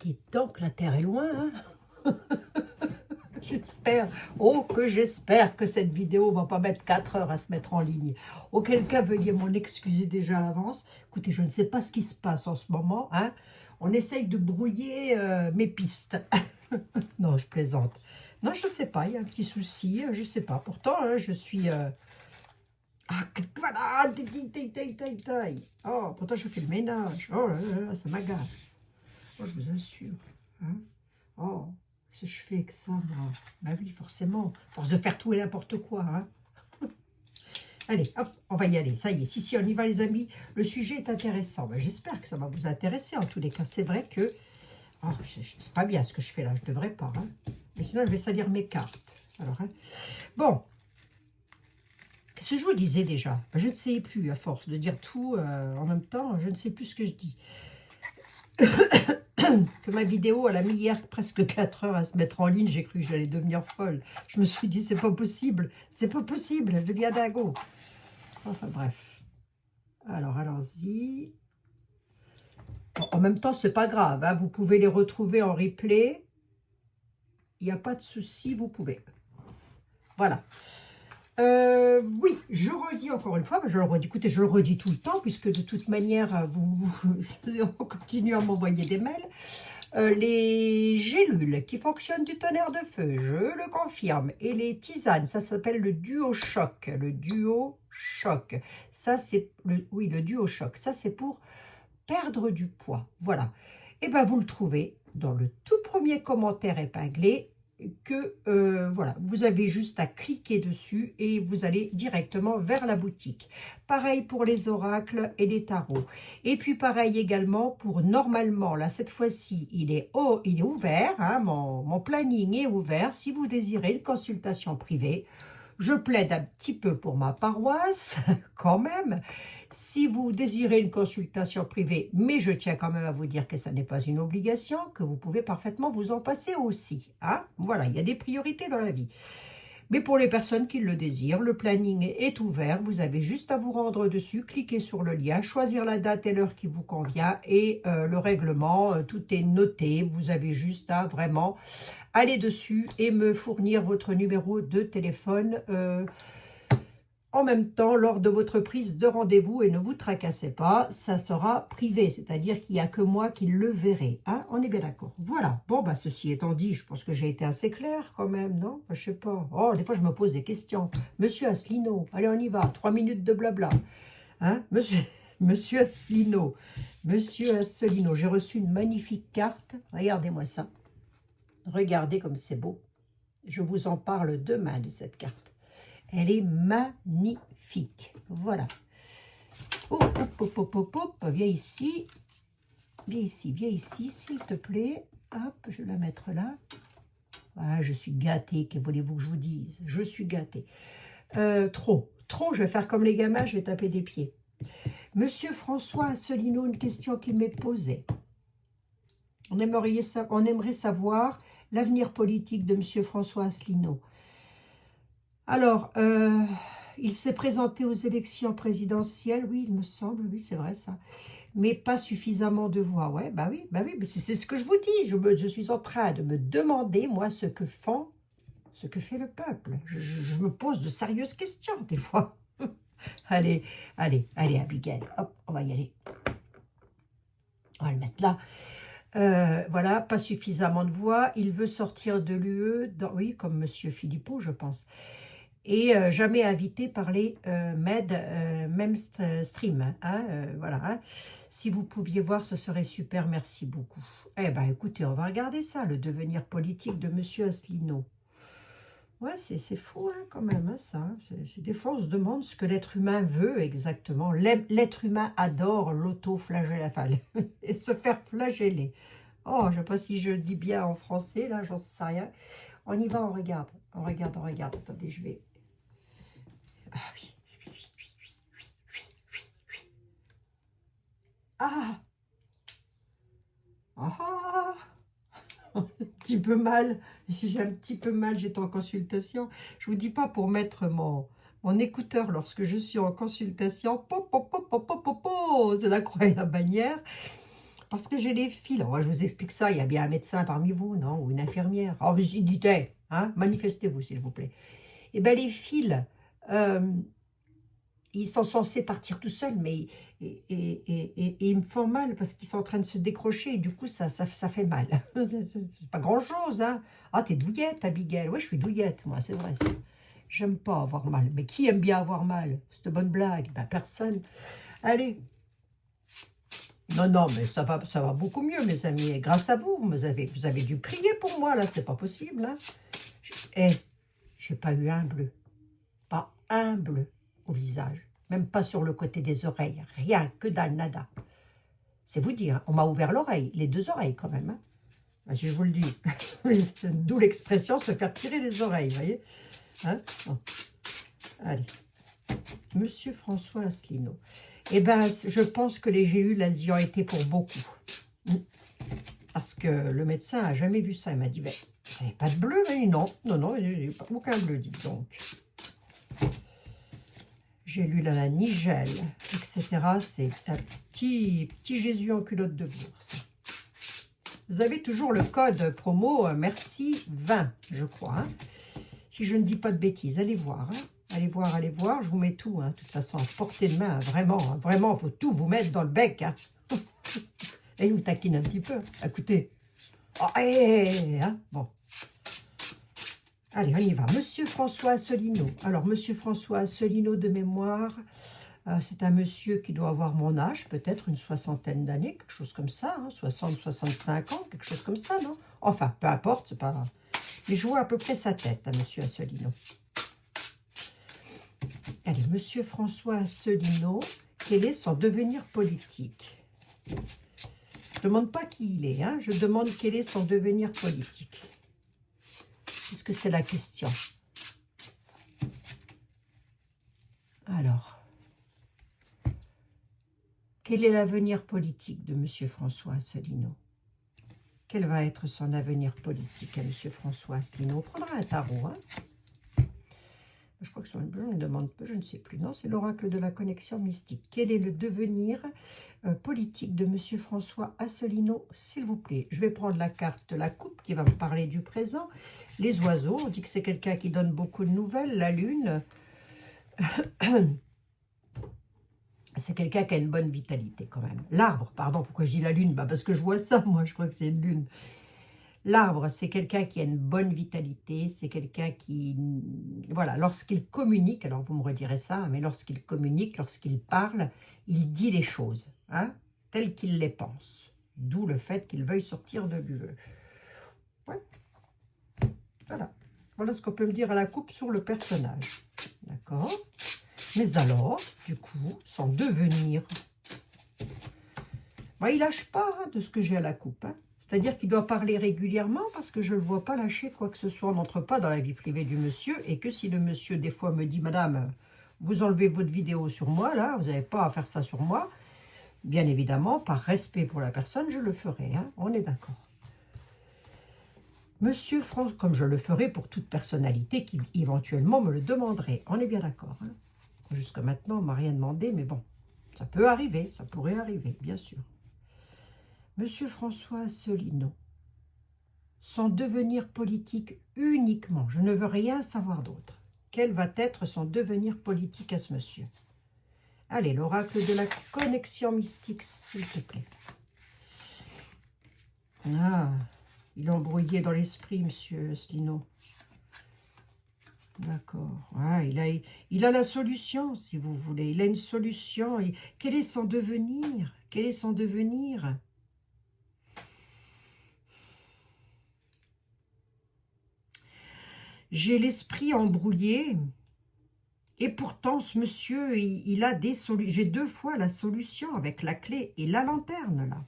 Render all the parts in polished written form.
Dites donc, la Terre est loin, hein. J'espère, oh que j'espère que cette vidéo va pas mettre 4 heures à se mettre en ligne. Auquel cas, veuillez m'en excuser déjà à l'avance. Écoutez, je ne sais pas ce qui se passe en ce moment, hein. On essaye de brouiller mes pistes. Non, je plaisante. Non, je ne sais pas, il y a un petit souci, je ne sais pas. Pourtant, hein, je suis... Ah, voilà, oh, pourtant je fais le ménage. Oh là là, ça m'agace. Oh, je vous assure. Hein. Oh, si je fais que ça, moi. Bah oui, forcément. Force de faire tout et n'importe quoi. Hein. Allez, hop, on va y aller. Ça y est, si, on y va, les amis. Le sujet est intéressant. Ben, j'espère que ça va vous intéresser. En tous les cas, c'est vrai que... Oh, c'est pas bien ce que je fais là. Je devrais pas. Hein. Mais sinon, je vais salir mes cartes. Alors, hein. Bon. Qu'est-ce que je vous disais déjà? Ben, je ne sais plus, à force de dire tout en même temps. Je ne sais plus ce que je dis. Que ma vidéo, elle a mis hier presque 4 heures à se mettre en ligne. J'ai cru que j'allais devenir folle. Je me suis dit, c'est pas possible. C'est pas possible. Je deviens dingo. Enfin, bref. Alors, allons-y. Bon, en même temps, c'est pas grave. Hein, vous pouvez les retrouver en replay. Il n'y a pas de souci, vous pouvez. Voilà. Oui, je redis encore une fois, je le redis, écoutez, je le redis tout le temps, puisque de toute manière, on continue à m'envoyer des mails. Les gélules qui fonctionnent du tonnerre de feu, je le confirme. Et les tisanes, ça s'appelle le duo choc. Le duo choc. Ça, c'est le duo choc. Ça, c'est pour perdre du poids. Voilà. Et bien, vous le trouvez dans le tout premier commentaire épinglé que, voilà, vous avez juste à cliquer dessus et vous allez directement vers la boutique. Pareil pour les oracles et les tarots. Et puis, pareil également pour normalement, là, cette fois-ci, il est ouvert, hein, mon planning est ouvert. Si vous désirez une consultation privée, je plaide un petit peu pour ma paroisse, quand même. Si vous désirez une consultation privée, mais je tiens quand même à vous dire que ça n'est pas une obligation, que vous pouvez parfaitement vous en passer aussi. Hein? Voilà, il y a des priorités dans la vie. Mais pour les personnes qui le désirent, le planning est ouvert. Vous avez juste à vous rendre dessus, cliquer sur le lien, choisir la date et l'heure qui vous convient et le règlement, tout est noté. Vous avez juste à vraiment aller dessus et me fournir votre numéro de téléphone en même temps lors de votre prise de rendez-vous et ne vous tracassez pas, ça sera privé, c'est-à-dire qu'il n'y a que moi qui le verrai. Hein, on est bien d'accord. Voilà. Bon, bah, ceci étant dit, je pense que j'ai été assez claire quand même, non? Je sais pas. Oh, des fois, je me pose des questions. Monsieur Asselineau, allez, on y va. 3 minutes de blabla. Hein, monsieur Asselineau. Monsieur Asselineau, j'ai reçu une magnifique carte. Regardez-moi ça. Regardez comme c'est beau. Je vous en parle demain de cette carte. Elle est magnifique. Voilà. Oh, hop, hop, hop, hop, hop. Viens ici. Viens ici, s'il te plaît. Hop, je vais la mettre là. Ah, je suis gâtée. Que voulez-vous que je vous dise? Je suis gâtée. Trop, je vais faire comme les gamins, je vais taper des pieds. Monsieur François Asselineau, une question qui m'est posée. On aimerait savoir l'avenir politique de monsieur François Asselineau. Alors, il s'est présenté aux élections présidentielles, oui, il me semble, oui, c'est vrai ça, mais pas suffisamment de voix. Ouais, bah oui, mais c'est ce que je vous dis. Je suis en train de me demander, moi, ce que fait le peuple. Je me pose de sérieuses questions, des fois. Allez, Abigail, hop, on va y aller. On va le mettre là. Voilà, pas suffisamment de voix. Il veut sortir de l'UE, oui, comme monsieur Philippot, je pense. Et jamais invité par les mainstream. Hein, voilà. Hein. Si vous pouviez voir, ce serait super. Merci beaucoup. Eh bien, écoutez, on va regarder ça, le devenir politique de monsieur Asselineau. Ouais, c'est fou hein, quand même, hein, ça. Des fois, on se demande ce que l'être humain veut exactement. L'être humain adore l'autoflagellation et se faire flageller. Oh, je ne sais pas si je dis bien en français, là, j'en sais rien. On y va, on regarde. On regarde. Attendez, je vais... Ah oui. Ah Ah un petit peu mal. J'ai un petit peu mal, j'étais en consultation. Je vous dis pas pour mettre mon écouteur lorsque je suis en consultation. C'est la croix et la bannière. parce que j'ai les fils. Alors, je vous explique ça, il y a bien un médecin parmi vous, non? Ou une infirmière. Oh, mais si, dites, hein, manifestez-vous, s'il vous plaît. Eh bien, les fils, euh, ils sont censés partir tout seuls, mais ils me font mal parce qu'ils sont en train de se décrocher et du coup, ça fait mal. C'est pas grand-chose, hein. Ah, t'es douillette, Abigail. Oui, je suis douillette, moi, c'est vrai. J'aime pas avoir mal. Mais qui aime bien avoir mal? Cette bonne blague? Ben, personne. Allez. Non, non, mais ça va beaucoup mieux, mes amis. Et grâce à vous, vous avez dû prier pour moi, là. C'est pas possible, hein. J'ai pas eu un bleu. Pas un bleu au visage. Même pas sur le côté des oreilles. Rien, que dalle, nada. C'est vous dire, on m'a ouvert l'oreille. Les deux oreilles, quand même, hein. Ben, si je vous le dis. D'où l'expression se faire tirer les oreilles, vous voyez, hein. Bon. Allez. Monsieur François Asselineau. Eh bien, je pense que les GU, là, y ont été pour beaucoup. Parce que le médecin n'a jamais vu ça. Il m'a dit, ben, vous n'avez pas de bleu? Mais non, non, non, j'ai pas aucun bleu, dites donc. J'ai lu là, la Nigel, etc. C'est un petit Jésus en culotte de velours, ça. Vous avez toujours le code promo merci 20, je crois. Hein. Si je ne dis pas de bêtises, allez voir. Hein. Allez voir, allez voir. Je vous mets tout. Hein. De toute façon, à portée de main, vraiment. Hein. Vraiment, il faut tout vous mettre dans le bec. Hein. Et il vous taquine un petit peu. Écoutez. Oh, hein. Bon. Allez, on y va. Monsieur François Asselineau. Alors, Monsieur François Asselineau de mémoire, c'est un monsieur qui doit avoir mon âge, peut-être une soixantaine d'années, quelque chose comme ça, hein, 60, 65 ans, quelque chose comme ça, non? Enfin, peu importe, c'est pas... Mais je vois à peu près sa tête, à Monsieur Asselineau. Allez, Monsieur François Asselineau, quel est son devenir politique? Je ne demande pas qui il est, hein, je demande quel est son devenir politique. Puisque c'est la question. Alors, quel est l'avenir politique de M. François Asselineau? Quel va être son avenir politique à M. François Asselineau? On prendra un tarot, hein. Je crois que je me demande peu, je ne sais plus. Non, c'est l'oracle de la connexion mystique. Quel est le devenir politique de M. François Asselineau, s'il vous plaît? Je vais prendre la carte de la coupe qui va me parler du présent. Les oiseaux, on dit que c'est quelqu'un qui donne beaucoup de nouvelles. La lune, c'est quelqu'un qui a une bonne vitalité quand même. L'arbre, pardon, pourquoi je dis la lune? Bah parce que je vois ça, moi, je crois que c'est une lune. L'arbre, c'est quelqu'un qui a une bonne vitalité, c'est quelqu'un qui, voilà, lorsqu'il communique, alors vous me redirez ça, mais lorsqu'il communique, lorsqu'il parle, il dit les choses, hein, telles qu'il les pense. D'où le fait qu'il veuille sortir de l'UE. Ouais. Voilà. Voilà ce qu'on peut me dire à la coupe sur le personnage. D'accord? Mais alors, du coup, son devenir, moi, il lâche pas hein, de ce que j'ai à la coupe, hein. C'est-à-dire qu'il doit parler régulièrement parce que je ne le vois pas lâcher quoi que ce soit. On n'entre pas dans la vie privée du monsieur et que si le monsieur, des fois, me dit « Madame, vous enlevez votre vidéo sur moi, là, vous n'avez pas à faire ça sur moi », bien évidemment, par respect pour la personne, je le ferai. Hein, on est d'accord. Monsieur François, comme je le ferai pour toute personnalité qui éventuellement me le demanderait. On est bien d'accord. Hein. Jusqu'à maintenant, on ne m'a rien demandé, mais bon, ça peut arriver, ça pourrait arriver, bien sûr. Monsieur François Asselineau, son devenir politique uniquement, je ne veux rien savoir d'autre. Quel va être son devenir politique à ce monsieur? Allez, l'oracle de la connexion mystique, s'il te plaît. Ah, il est embrouillé dans l'esprit, monsieur Asselineau. D'accord. Ah, il a la solution, si vous voulez. Il a une solution. Quel est son devenir? Quel est son devenir? J'ai l'esprit embrouillé. Et pourtant, ce monsieur, il a des solutions. J'ai 2 fois la solution avec la clé et la lanterne, là.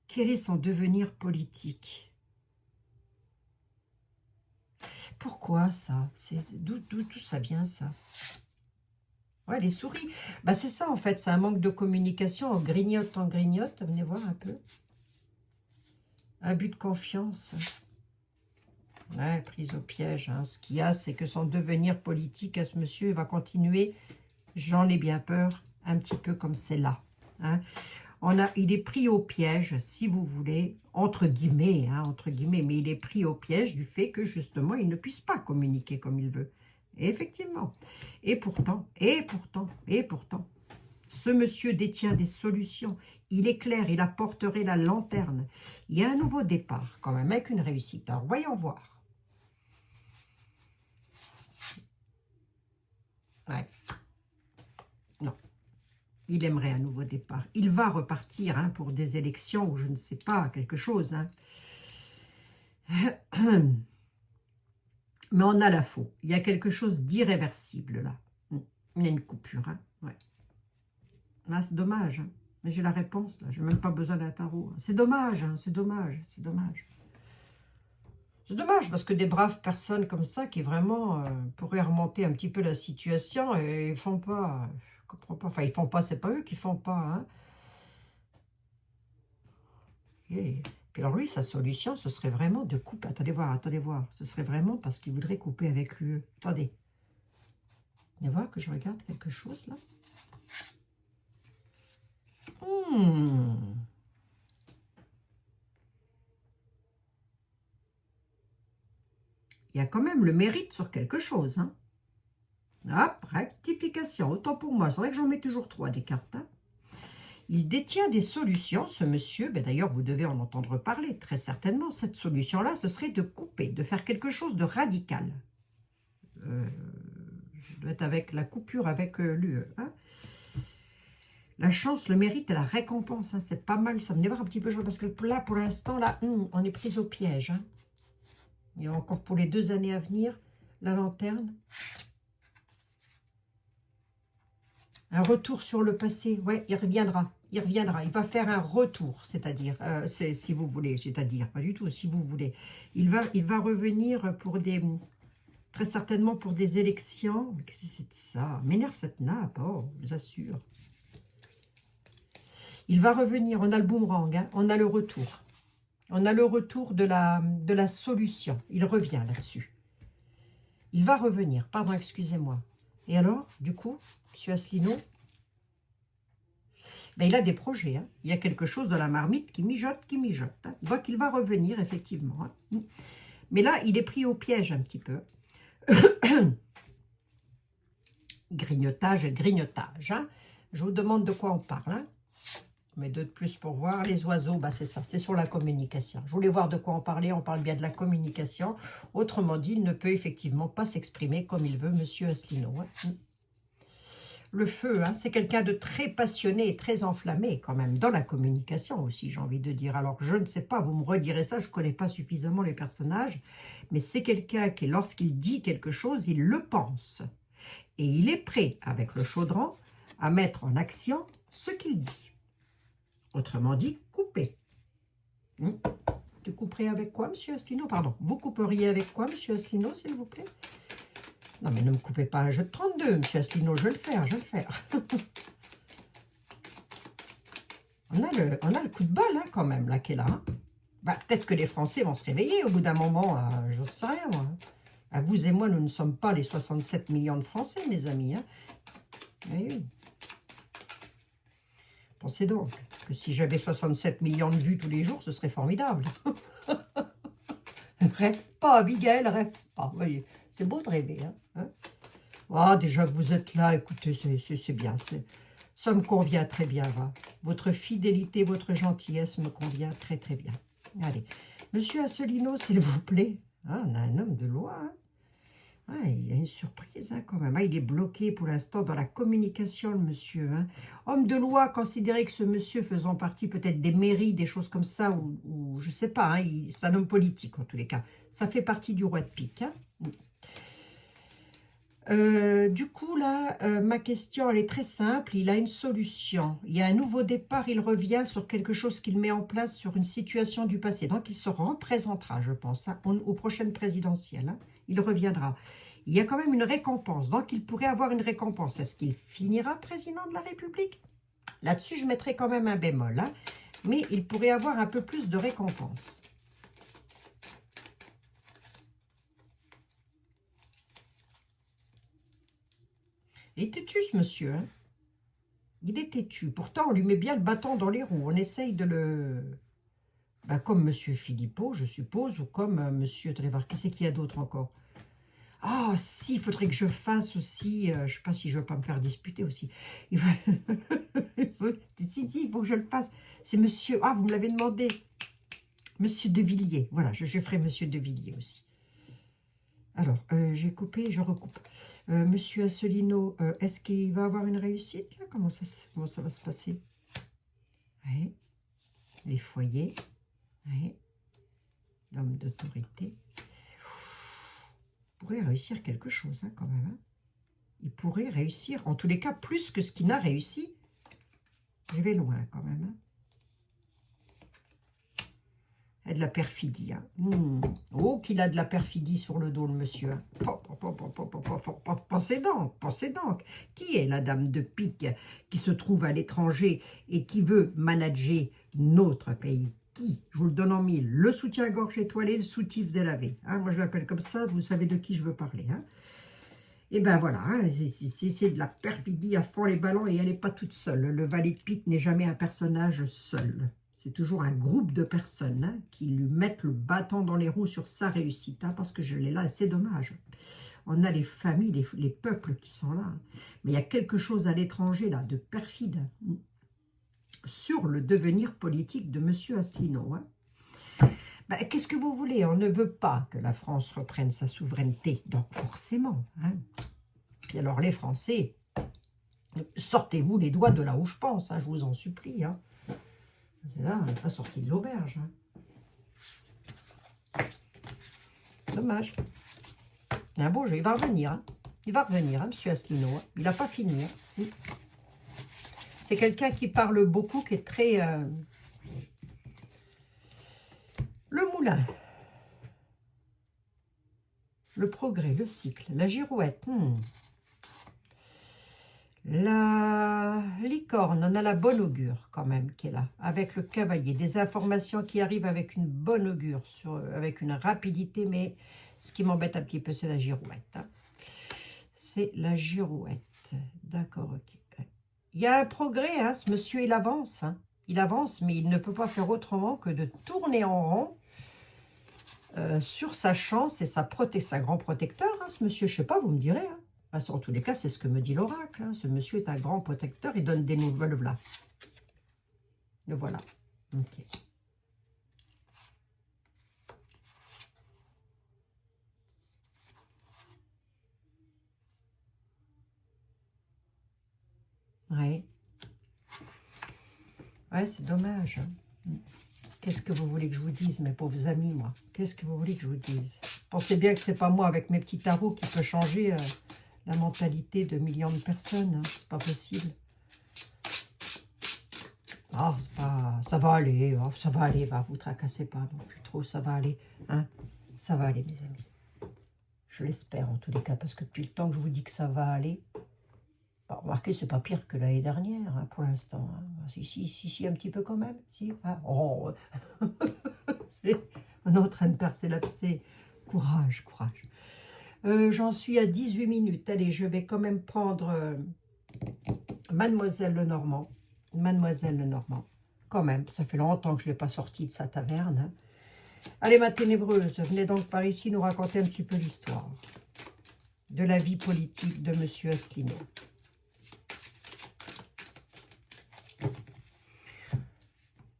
Quel est son devenir politique? Pourquoi ça? D'où ça vient, ça? Ouais, les souris. Bah, c'est ça, en fait. C'est un manque de communication. On grignote, on grignote. Venez voir un peu. Abus de confiance. Ouais, prise au piège. Hein. Ce qu'il y a, c'est que son devenir politique à ce monsieur va continuer, j'en ai bien peur, un petit peu comme c'est là. hein. Il est pris au piège, si vous voulez, entre guillemets, mais il est pris au piège du fait que, justement, il ne puisse pas communiquer comme il veut. Et effectivement. Et pourtant, ce monsieur détient des solutions. Il éclaire, il apporterait la lanterne. Il y a un nouveau départ, quand même, avec une réussite. Alors, voyons voir. Ouais. Non. Il aimerait un nouveau départ. Il va repartir pour des élections ou je ne sais pas, quelque chose. Mais on a la faux. Il y a quelque chose d'irréversible là. Il y a une coupure. Ouais. Là, c'est dommage. Mais j'ai la réponse. Je n'ai même pas besoin d'un tarot. C'est dommage. C'est dommage. C'est dommage. C'est dommage parce que des braves personnes comme ça qui vraiment pourraient remonter un petit peu la situation et ils font pas. Je comprends pas. Enfin, ils font pas. C'est pas eux qui font pas. Et puis alors lui, sa solution, ce serait vraiment de couper. Attendez voir. Ce serait vraiment parce qu'il voudrait couper avec lui. Attendez. Vous allez voir que je regarde quelque chose là. Il y a quand même le mérite sur quelque chose. Hop, rectification. Autant pour moi. C'est vrai que j'en mets toujours 3 des cartes. Il détient des solutions, ce monsieur. Ben d'ailleurs, vous devez en entendre parler, très certainement. Cette solution-là, ce serait de couper, de faire quelque chose de radical. Je dois être avec la coupure avec l'UE. La chance, le mérite et la récompense. C'est pas mal. Ça me voir un petit peu, parce que là, pour l'instant, là, on est pris au piège. Il y a encore pour les 2 années à venir, la lanterne. Un retour sur le passé. Ouais, il reviendra. Il reviendra. Il va faire un retour, c'est-à-dire, si vous voulez, c'est-à-dire, pas du tout, si vous voulez. Il va revenir pour des, très certainement pour des élections. Qu'est-ce que c'est ça? M'énerve cette nappe, je vous assure. Il va revenir, on a le boomerang, on a le retour. On a le retour de la solution. Il revient là-dessus. Il va revenir, pardon, excusez-moi. Et alors, du coup, M. Asselineau, ben, il a des projets. Il y a quelque chose de la marmite qui mijote. Donc, il va revenir, effectivement. Mais là, il est pris au piège un petit peu. Grignotage. Je vous demande de quoi on parle. Mais de plus pour voir. Les oiseaux, bah c'est ça, c'est sur la communication. Je voulais voir de quoi on parlait. On parle bien de la communication. Autrement dit, il ne peut effectivement pas s'exprimer comme il veut, Monsieur Asselineau. Le feu, c'est quelqu'un de très passionné et très enflammé quand même, dans la communication aussi, j'ai envie de dire. Alors, je ne sais pas, vous me redirez ça, je ne connais pas suffisamment les personnages, mais c'est quelqu'un qui, lorsqu'il dit quelque chose, il le pense. Et il est prêt, avec le chaudron, à mettre en action ce qu'il dit. Autrement dit, couper. Tu couperais avec quoi, Monsieur Asselineau? Pardon, vous couperiez avec quoi, Monsieur Asselineau, s'il vous plaît? Non, mais ne me coupez pas un jeu de 32, Monsieur Asselineau, je vais le faire. on a le coup de balle, quand même, là, qui est là. Bah, peut-être que les Français vont se réveiller au bout d'un moment, je ne sais rien, moi. Vous et moi, nous ne sommes pas les 67 millions de Français, mes amis. Oui. Pensez donc que si j'avais 67 millions de vues tous les jours, ce serait formidable. Rêve pas, Abigail, rêve pas. Vous voyez, c'est beau de rêver. Déjà que vous êtes là, écoutez, c'est bien. Ça me convient très bien. Votre fidélité, votre gentillesse me convient très, très bien. Allez, Monsieur Asselineau, s'il vous plaît. On a un homme de loi. Il y a une surprise quand même. Il est bloqué pour l'instant dans la communication, le monsieur. Homme de loi, considérez que ce monsieur faisant partie peut-être des mairies, des choses comme ça, ou je ne sais pas, c'est un homme politique en tous les cas. Ça fait partie du roi de pique. Du coup, là, ma question, elle est très simple. Il a une solution. Il y a un nouveau départ. Il revient sur quelque chose qu'il met en place sur une situation du passé. Donc, il se représentera, je pense, aux prochaines présidentielles. Il reviendra. Il y a quand même une récompense. Donc, il pourrait avoir une récompense. Est-ce qu'il finira président de la République? Là-dessus, je mettrai quand même un bémol. Mais il pourrait avoir un peu plus de récompense. Il est têtu, ce monsieur. Il est têtu. Pourtant, on lui met bien le bâton dans les roues. On essaye de le... Ben, comme Monsieur Philippot, je suppose, ou comme Monsieur Trévard. Qu'est-ce qu'il y a d'autre encore? Ah, si, il faudrait que je fasse aussi... je ne sais pas si je ne veux pas me faire disputer aussi. Il faut... si, il faut que je le fasse. C'est Monsieur... Ah, vous me l'avez demandé. Monsieur De Villiers. Voilà, je ferai Monsieur De Villiers aussi. Alors, j'ai coupé, je recoupe. Monsieur Asselineau, est-ce qu'il va avoir une réussite là? Comment ça va se passer? Ouais. Les foyers. Ouais. L'homme d'autorité. Il pourrait réussir quelque chose, hein, quand même. Hein. Il pourrait réussir, en tous les cas, plus que ce qu'il n'a réussi. Je vais loin, quand même. Hein. Et de la perfidie. Hein. Oh, qu'il a de la perfidie sur le dos, le monsieur. Hein. Pensez donc. Qui est la dame de pique qui se trouve à l'étranger et qui veut manager notre pays? Qui? Je vous le donne en mille. Le soutien-gorge étoilé, le soutif délavé. Hein, moi, je l'appelle comme ça, vous savez de qui je veux parler. Hein. Et ben voilà, hein, c'est de la perfidie à fond les ballons et elle n'est pas toute seule. Le valet de pique n'est jamais un personnage seul. C'est toujours un groupe de personnes hein, qui lui mettent le bâton dans les roues sur sa réussite, hein, parce que je l'ai là, c'est dommage. On a les familles, les peuples qui sont là. Hein. Mais il y a quelque chose à l'étranger, là, de perfide, hein, sur le devenir politique de M. Asselineau. Hein. Ben, qu'est-ce que vous voulez? On ne veut pas que la France reprenne sa souveraineté, donc forcément. Hein. Puis alors les Français, sortez-vous les doigts de là où je pense, hein, je vous en supplie. Hein. C'est là, on n'est pas sorti de l'auberge. Hein. Dommage. Il y a un beau jeu, il va revenir. Hein. Il va revenir, hein, M. Asselineau. Hein. Il n'a pas fini. Hein. C'est quelqu'un qui parle beaucoup, qui est très... Le moulin. Le progrès, le cycle, la girouette. La licorne, on a la bonne augure quand même qui est là, avec le cavalier. Des informations qui arrivent avec une bonne augure, avec une rapidité, mais ce qui m'embête un petit peu, c'est la girouette. Hein. C'est la girouette. D'accord, ok. Il y a un progrès, hein, ce monsieur, il avance. Hein. Il avance, mais il ne peut pas faire autrement que de tourner en rond sur sa chance et sa grand protecteur. Hein, ce monsieur, je ne sais pas, vous me direz. Hein. En tous les cas, c'est ce que me dit l'oracle. Hein. Ce monsieur est un grand protecteur, il donne des nouvelles là. Le voilà. Ok. Ouais. Ouais, c'est dommage. Hein. Qu'est-ce que vous voulez que je vous dise, mes pauvres amis, moi? Qu'est-ce que vous voulez que je vous dise? Pensez bien que c'est pas moi, avec mes petits tarots, qui peut changer la mentalité de millions de personnes. Hein. C'est pas possible. Ah, c'est pas... Ça va aller, oh, ça va aller, va, vous tracassez pas non plus trop, ça va aller. Hein. Ça va aller, mes amis. Je l'espère, en tous les cas, parce que depuis le temps que je vous dis que ça va aller... Bon, remarquez, c'est pas pire que l'année dernière, hein, pour l'instant. Hein. Si, un petit peu quand même. Si, hein. Oh, on est en train de percer l'abcès. Courage, courage. J'en suis à 18 minutes. Allez, je vais quand même prendre Mademoiselle Lenormand. Mademoiselle Lenormand. Quand même, ça fait longtemps que je ne l'ai pas sortie de sa taverne. Hein. Allez, ma ténébreuse, venez donc par ici nous raconter un petit peu l'histoire de la vie politique de M. Asselineau.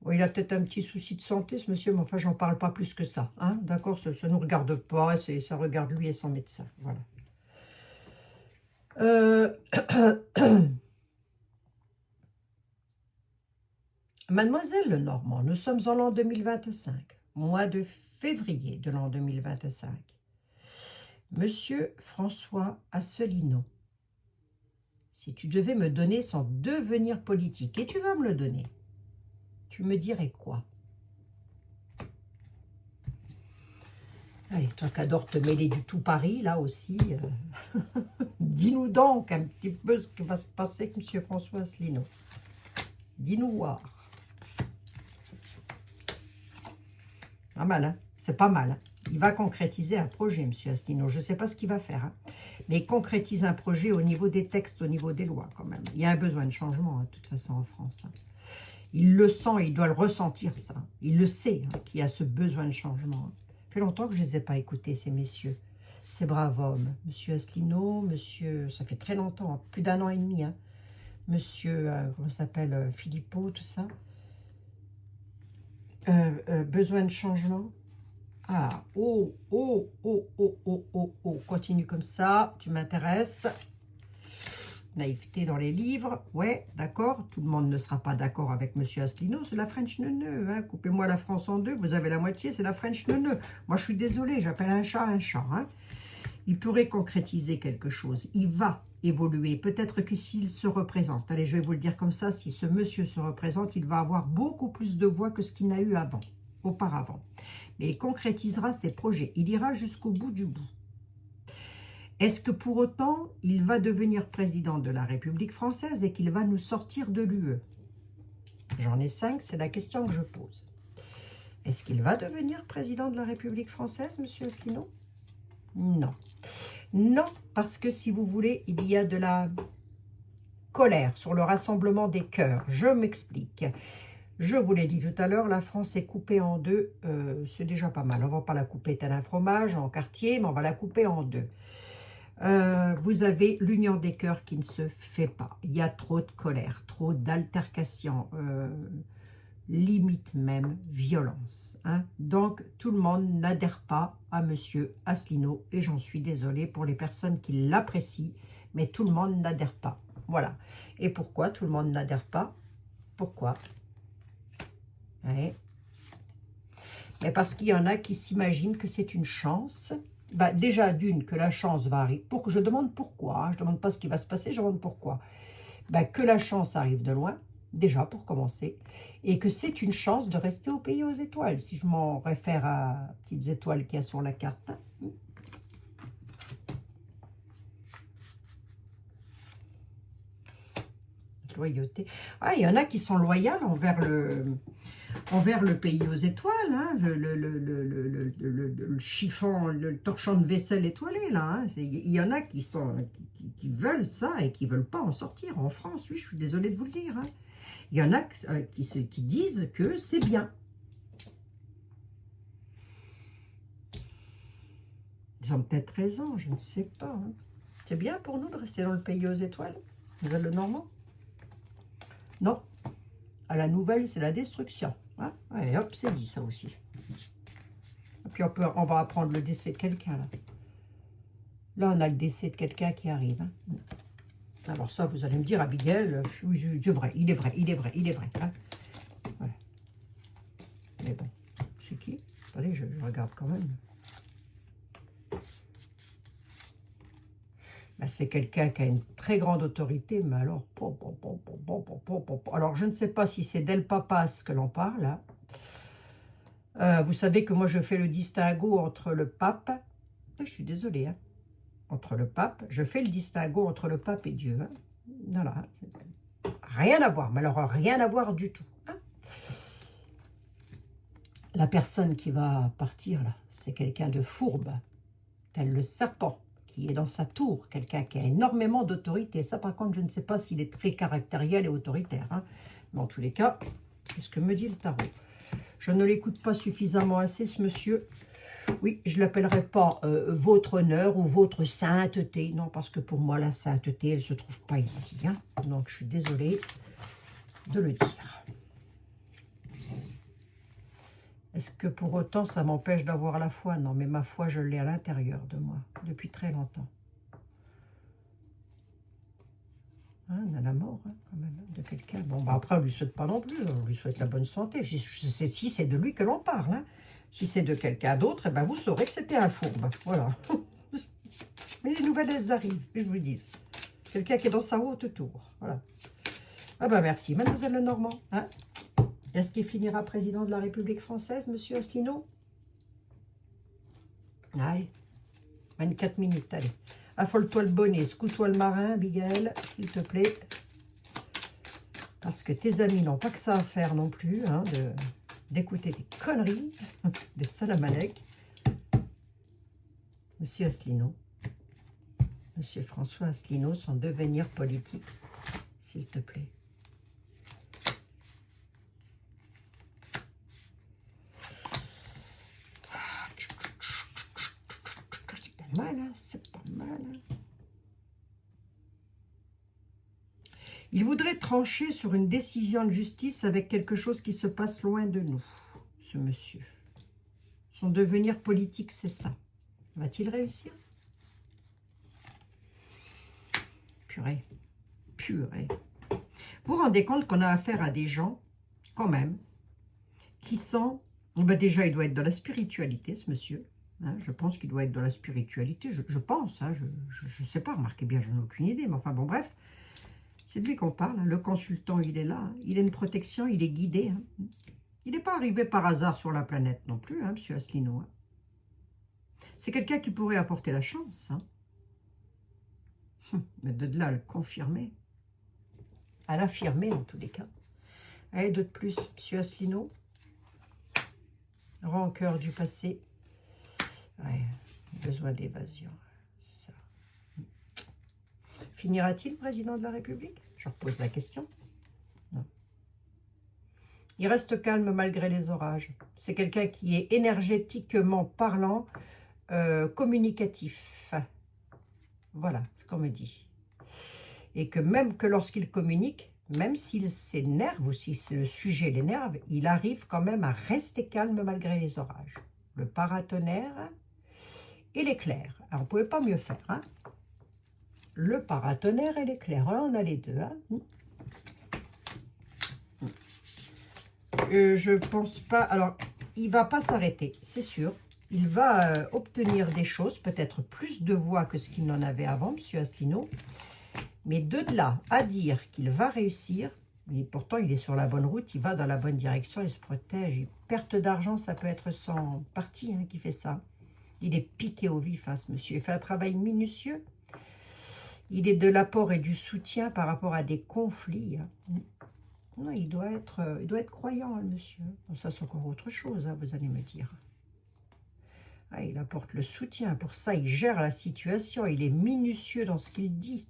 Bon, il a peut-être un petit souci de santé, ce monsieur, mais enfin, j'en parle pas plus que ça. Hein, d'accord, ça ne nous regarde pas, ça regarde lui et son médecin. Voilà. Mademoiselle Lenormand, nous sommes en l'an 2025, mois de février de l'an 2025. Monsieur François Asselineau, si tu devais me donner son devenir politique, et tu vas me le donner, tu me dirais quoi? Allez, toi qui adores te mêler du tout Paris, là aussi, dis-nous donc un petit peu ce qui va se passer avec M. François Asselineau. Dis-nous voir. Pas mal, hein? C'est pas mal. Hein? Il va concrétiser un projet, M. Asselineau. Je ne sais pas ce qu'il va faire. Hein? Mais il concrétise un projet au niveau des textes, au niveau des lois quand même. Il y a un besoin de changement, hein, de toute façon, en France. Hein. Il le sent, il doit le ressentir, ça. Il le sait, hein, qu'il y a ce besoin de changement. Hein. Ça fait longtemps que je ne les ai pas écoutés, ces messieurs. Ces braves hommes. Monsieur Asselineau, monsieur... Ça fait très longtemps, hein, plus d'1 an et demi. Hein. Monsieur, comment ça s'appelle, Philippot, tout ça. Besoin de changement. Ah, oh, oh, oh, oh, oh, oh, oh. Continue comme ça, tu m'intéresses. Naïveté dans les livres, ouais, d'accord. Tout le monde ne sera pas d'accord avec Monsieur Asselineau, c'est la French neuneu. Hein. Coupez-moi la France en deux, vous avez la moitié, c'est la French neuneu. Moi, je suis désolée, j'appelle un chat un chat. Hein. Il pourrait concrétiser quelque chose. Il va évoluer. Peut-être que s'il se représente, allez, je vais vous le dire comme ça, si ce monsieur se représente, il va avoir beaucoup plus de voix que ce qu'il n'a eu auparavant. Mais il concrétisera ses projets. Il ira jusqu'au bout du bout. Est-ce que pour autant, il va devenir président de la République française et qu'il va nous sortir de l'UE? J'en ai 5, c'est la question que je pose. Est-ce qu'il va devenir président de la République française, monsieur Asselineau? Non. Non, parce que si vous voulez, il y a de la colère sur le rassemblement des cœurs. Je m'explique. Je vous l'ai dit tout à l'heure, la France est coupée en deux. C'est déjà pas mal. On ne va pas la couper tel un fromage en quartier, mais on va la couper en deux. Vous avez l'union des cœurs qui ne se fait pas. Il y a trop de colère, trop d'altercations, limite même violence. Hein. Donc, tout le monde n'adhère pas à Monsieur Asselineau et j'en suis désolée pour les personnes qui l'apprécient, mais tout le monde n'adhère pas. Voilà. Et pourquoi tout le monde n'adhère pas? Pourquoi? Ouais. Mais parce qu'il y en a qui s'imaginent que c'est une chance. Bah, déjà, d'une, que la chance va arriver. Je demande pourquoi. Hein, je ne demande pas ce qui va se passer, je demande pourquoi. Bah, que la chance arrive de loin, déjà pour commencer. Et que c'est une chance de rester au pays aux étoiles. Si je m'en réfère à petites étoiles qu'il y a sur la carte. Loyauté. Ah, il y en a qui sont loyales envers le pays aux étoiles, hein, le chiffon, le torchon de vaisselle étoilé, là. Hein. Il y en a qui veulent ça et qui ne veulent pas en sortir. En France, oui, je suis désolée de vous le dire. Hein. Il y en a qui disent que c'est bien. Ils ont peut-être raison, je ne sais pas. Hein. C'est bien pour nous de rester dans le pays aux étoiles, Nouvelle-Normand. Non, à la nouvelle, c'est la destruction. Hein? Et hop, c'est dit ça aussi. Et puis on va apprendre le décès de quelqu'un là. Là, on a le décès de quelqu'un qui arrive. Hein? Alors ça, vous allez me dire, Abigail, c'est vrai, il est vrai, il est vrai, il est vrai. Hein? Voilà. Mais bon, c'est qui? Attendez, je regarde quand même. Ben, c'est quelqu'un qui a une très grande autorité, mais alors... Alors, je ne sais pas si c'est d'El Papas que l'on parle. Hein. Vous savez que moi, je fais le distinguo entre le pape... Je suis désolée, hein. Entre le pape, je fais le distinguo entre le pape et Dieu. Hein. Voilà. Rien à voir, mais alors rien à voir du tout. Hein. La personne qui va partir, là, c'est quelqu'un de fourbe, tel le serpent. Qui est dans sa tour, quelqu'un qui a énormément d'autorité. Ça, par contre, je ne sais pas s'il est très caractériel et autoritaire. Hein. Mais en tous les cas, c'est ce que me dit le tarot. Je ne l'écoute pas suffisamment assez, ce monsieur. Oui, je ne l'appellerai pas votre honneur ou votre sainteté. Non, parce que pour moi, la sainteté, elle ne se trouve pas ici. Hein. Donc, je suis désolée de le dire. Est-ce que pour autant, ça m'empêche d'avoir la foi? Non, mais ma foi, je l'ai à l'intérieur de moi, depuis très longtemps. Hein, on a la mort, hein, quand même, de quelqu'un. Bon, bah après, on ne lui souhaite pas non plus, on lui souhaite la bonne santé. Si c'est de lui que l'on parle, hein. Si c'est de quelqu'un d'autre, eh ben, vous saurez que c'était un fourbe. Voilà. Mais les nouvelles, elles arrivent, que je vous dise. Quelqu'un qui est dans sa haute tour. Voilà. Ah ben merci, mademoiselle Lenormand. Hein. Est-ce qu'il finira président de la République française, monsieur Asselineau? Allez, 24 minutes, allez. Affole-toi le bonnet, secoue-toi le marin, Abigail, s'il te plaît. Parce que tes amis n'ont pas que ça à faire non plus, hein, d'écouter des conneries, des salamalek. Monsieur Asselineau, Monsieur François Asselineau, son devenir politique, s'il te plaît. C'est pas mal, hein, c'est pas mal. Hein. Il voudrait trancher sur une décision de justice avec quelque chose qui se passe loin de nous, ce monsieur. Son devenir politique, c'est ça. Va-t-il réussir? Purée, purée. Vous vous rendez compte qu'on a affaire à des gens, quand même, qui sont... Ben déjà, il doit être dans la spiritualité, ce monsieur. Hein, je pense qu'il doit être dans la spiritualité. Je pense, hein, je sais pas, remarquez bien, je n'ai aucune idée. Mais enfin, bon, bref. C'est de lui qu'on parle. Hein. Le consultant, il est là. Hein. Il a une protection, il est guidé. Hein. Il n'est pas arrivé par hasard sur la planète non plus, hein, monsieur Asselineau. Hein. C'est quelqu'un qui pourrait apporter la chance. Hein. Mais de là à le confirmer. À l'affirmer, en tous les cas. Allez, d'autres plus, monsieur Asselineau. Rancœur du passé. Ouais, besoin d'évasion. Ça. Finira-t-il président de la République? Je repose la question. Non. Il reste calme malgré les orages. C'est quelqu'un qui est énergétiquement parlant, communicatif. Voilà ce qu'on me dit. Et que même que lorsqu'il communique, même s'il s'énerve ou si le sujet l'énerve, il arrive quand même à rester calme malgré les orages. Le paratonnerre et l'éclair. Alors, on ne pouvait pas mieux faire. Hein? Le paratonnerre et l'éclair. Là, on a les deux. Hein? Je pense pas... Alors, il ne va pas s'arrêter, c'est sûr. Il va obtenir des choses, peut-être plus de voix que ce qu'il n'en avait avant, M. Asselineau. Mais de là à dire qu'il va réussir, mais pourtant il est sur la bonne route, il va dans la bonne direction, il se protège. Une perte d'argent, ça peut être son parti hein, qui fait ça. Il est piqué au vif, hein, ce monsieur. Il fait un travail minutieux. Il est de l'apport et du soutien par rapport à des conflits. Hein. Non, il doit être croyant, hein, monsieur. Bon, ça, c'est encore autre chose, hein, vous allez me dire. Ah, il apporte le soutien. Pour ça, il gère la situation. Il est minutieux dans ce qu'il dit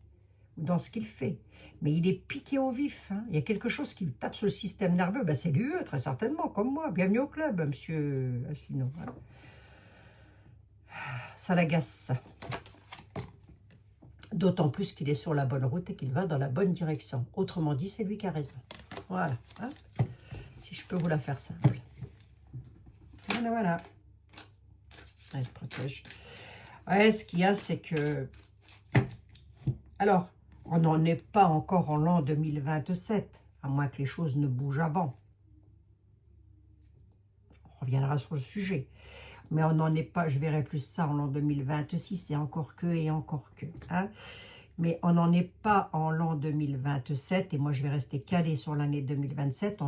ou dans ce qu'il fait. Mais il est piqué au vif. Hein. Il y a quelque chose qui tape sur le système nerveux. Ben, c'est l'UE, très certainement, comme moi. Bienvenue au club, monsieur Asselineau. Hein. Ça l'agace. D'autant plus qu'il est sur la bonne route et qu'il va dans la bonne direction. Autrement dit, c'est lui qui a raison. Voilà. Hein. Si je peux vous la faire simple. Voilà, voilà. Elle se protège. Ouais, ce qu'il y a, c'est que... Alors, on n'en est pas encore en l'an 2027, à moins que les choses ne bougent avant. On reviendra sur le sujet. Mais on n'en est pas, je verrai plus ça en l'an 2026, et encore que, et encore que. Hein. Mais on n'en est pas en l'an 2027, et moi je vais rester calé sur l'année 2027.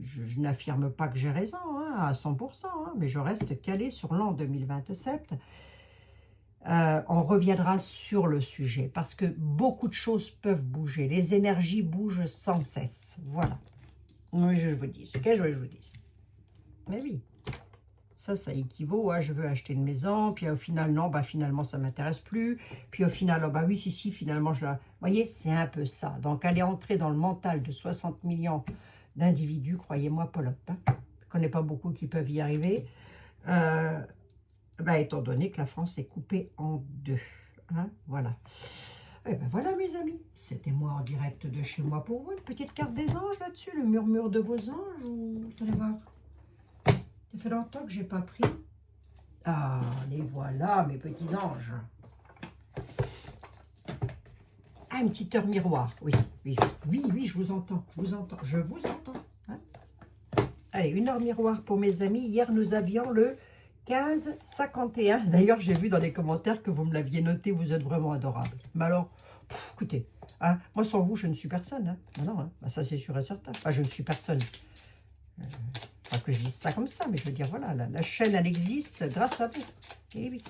Je n'affirme pas que j'ai raison hein, à 100%, hein, mais je reste calé sur l'an 2027. On reviendra sur le sujet, parce que beaucoup de choses peuvent bouger. Les énergies bougent sans cesse. Voilà. Oui, je vous dis. C'est qu'est-ce que je vous dis. Mais oui. Ça équivaut à je veux acheter une maison, puis au final, non, bah finalement, ça ne m'intéresse plus. Puis au final, oh, bah oui, si, finalement, je la... Vous voyez, c'est un peu ça. Donc, aller entrer dans le mental de 60 millions d'individus, croyez-moi, Paul, hein, je ne connais pas beaucoup qui peuvent y arriver, bah, étant donné que la France est coupée en deux. Hein, voilà. Et ben voilà, mes amis, c'était moi en direct de chez moi pour vous. Une petite carte des anges là-dessus, le murmure de vos anges, ou... Vous allez voir. Ça fait longtemps que je n'ai pas pris. Ah, les voilà, mes petits anges. Ah, une petite heure miroir. Oui, je vous entends. Je vous entends. Hein. Allez, une heure miroir pour mes amis. Hier, nous avions le 1551. D'ailleurs, j'ai vu dans les commentaires que vous me l'aviez noté. Vous êtes vraiment adorable. Mais alors, écoutez, hein, moi, sans vous, je ne suis personne. Hein. Non, hein, bah, ça, c'est sûr et certain. Enfin, je ne suis personne. Pas que je dise ça comme ça, mais je veux dire, voilà, la chaîne, elle existe grâce à vous. Et oui.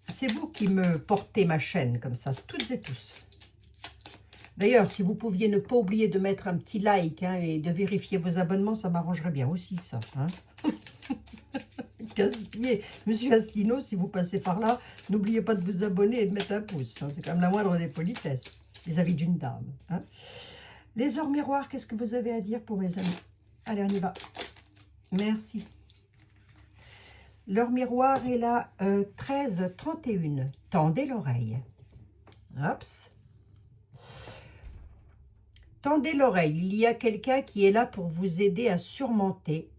C'est vous qui me portez ma chaîne, comme ça, toutes et tous. D'ailleurs, si vous pouviez ne pas oublier de mettre un petit like hein, et de vérifier vos abonnements, ça m'arrangerait bien aussi, ça. Hein. de casse-pied. Monsieur Asselineau, si vous passez par là, n'oubliez pas de vous abonner et de mettre un pouce. Hein. C'est quand même la moindre des politesses, vis-à-vis d'une dame. Hein. Les heures miroirs, qu'est-ce que vous avez à dire pour mes amis? Allez, on y va. Merci. L'heure miroir est là, 13h31. Tendez l'oreille. Hops. Tendez l'oreille. Il y a quelqu'un qui est là pour vous aider à surmonter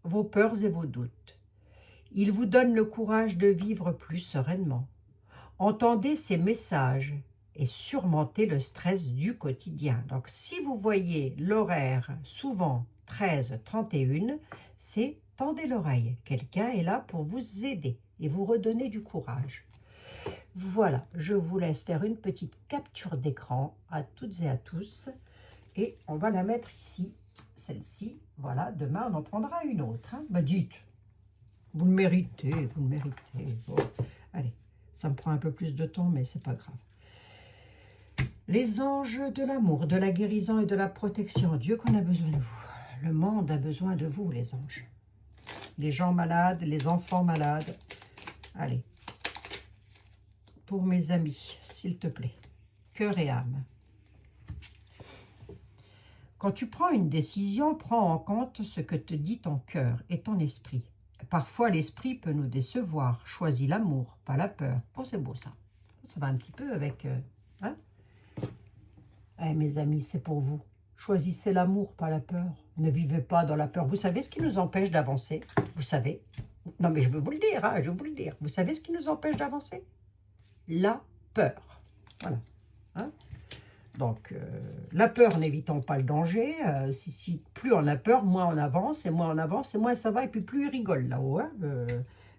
vos peurs et vos doutes. Il vous donne le courage de vivre plus sereinement. Entendez ces messages et surmontez le stress du quotidien. Donc, si vous voyez l'horaire, souvent 13h31, c'est tendez l'oreille. Quelqu'un est là pour vous aider et vous redonner du courage. Voilà, je vous laisse faire une petite capture d'écran à toutes et à tous. Et on va la mettre ici, celle-ci. Voilà, demain on en prendra une autre. Hein. Bah dites, vous le méritez, vous le méritez. Bon, allez, ça me prend un peu plus de temps, mais c'est pas grave. Les anges de l'amour, de la guérison et de la protection. Dieu qu'on a besoin de vous. Le monde a besoin de vous, les anges. Les gens malades, les enfants malades. Allez. Pour mes amis, s'il te plaît. Cœur et âme. Quand tu prends une décision, prends en compte ce que te dit ton cœur et ton esprit. Parfois, l'esprit peut nous décevoir. Choisis l'amour, pas la peur. Oh, c'est beau ça. Ça va un petit peu avec... hein? Eh, mes amis, c'est pour vous. Choisissez l'amour, pas la peur. Ne vivez pas dans la peur. Vous savez ce qui nous empêche d'avancer? Vous savez? Non, mais je veux vous le dire, hein, je veux vous le dire. Vous savez ce qui nous empêche d'avancer? La peur. Voilà. Hein? Donc, la peur, n'évitant pas le danger. Si plus on a peur, moins on avance, et moins on avance, et moins ça va, et puis plus ils rigolent là-haut. Hein,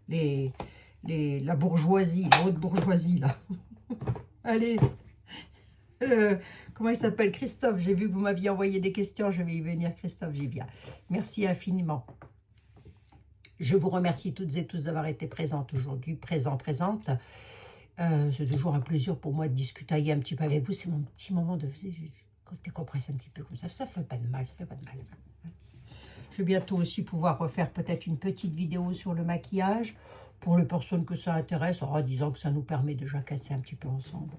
la bourgeoisie, la haute bourgeoisie, là. Allez. Comment il s'appelle? Christophe, j'ai vu que vous m'aviez envoyé des questions, je vais y venir, Christophe, j'y viens. Merci infiniment. Je vous remercie toutes et tous d'avoir été présentes aujourd'hui, présentes. C'est toujours un plaisir pour moi de discuter un petit peu avec vous. C'est mon petit moment de décompresser un petit peu comme ça. Ça fait pas de mal, ça fait pas de mal. Je vais bientôt aussi pouvoir refaire peut-être une petite vidéo sur le maquillage pour les personnes que ça intéresse, en disant que ça nous permet de jacasser un petit peu ensemble.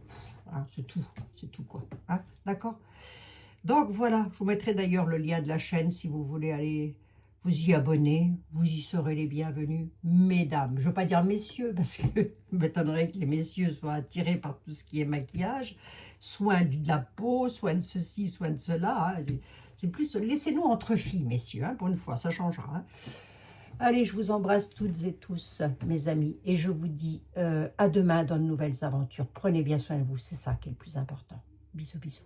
Hein, c'est tout quoi. Hein, d'accord? Donc voilà, je vous mettrai d'ailleurs le lien de la chaîne si vous voulez aller vous y abonner. Vous y serez les bienvenus, mesdames. Je ne veux pas dire messieurs, parce que je m'étonnerais que les messieurs soient attirés par tout ce qui est maquillage, soin de la peau, soin de ceci, soin de cela. Hein. C'est plus, laissez-nous entre filles, messieurs, hein, pour une fois, ça changera. Hein. Allez, je vous embrasse toutes et tous, mes amis, et je vous dis à demain dans de nouvelles aventures. Prenez bien soin de vous, c'est ça qui est le plus important. Bisous, bisous.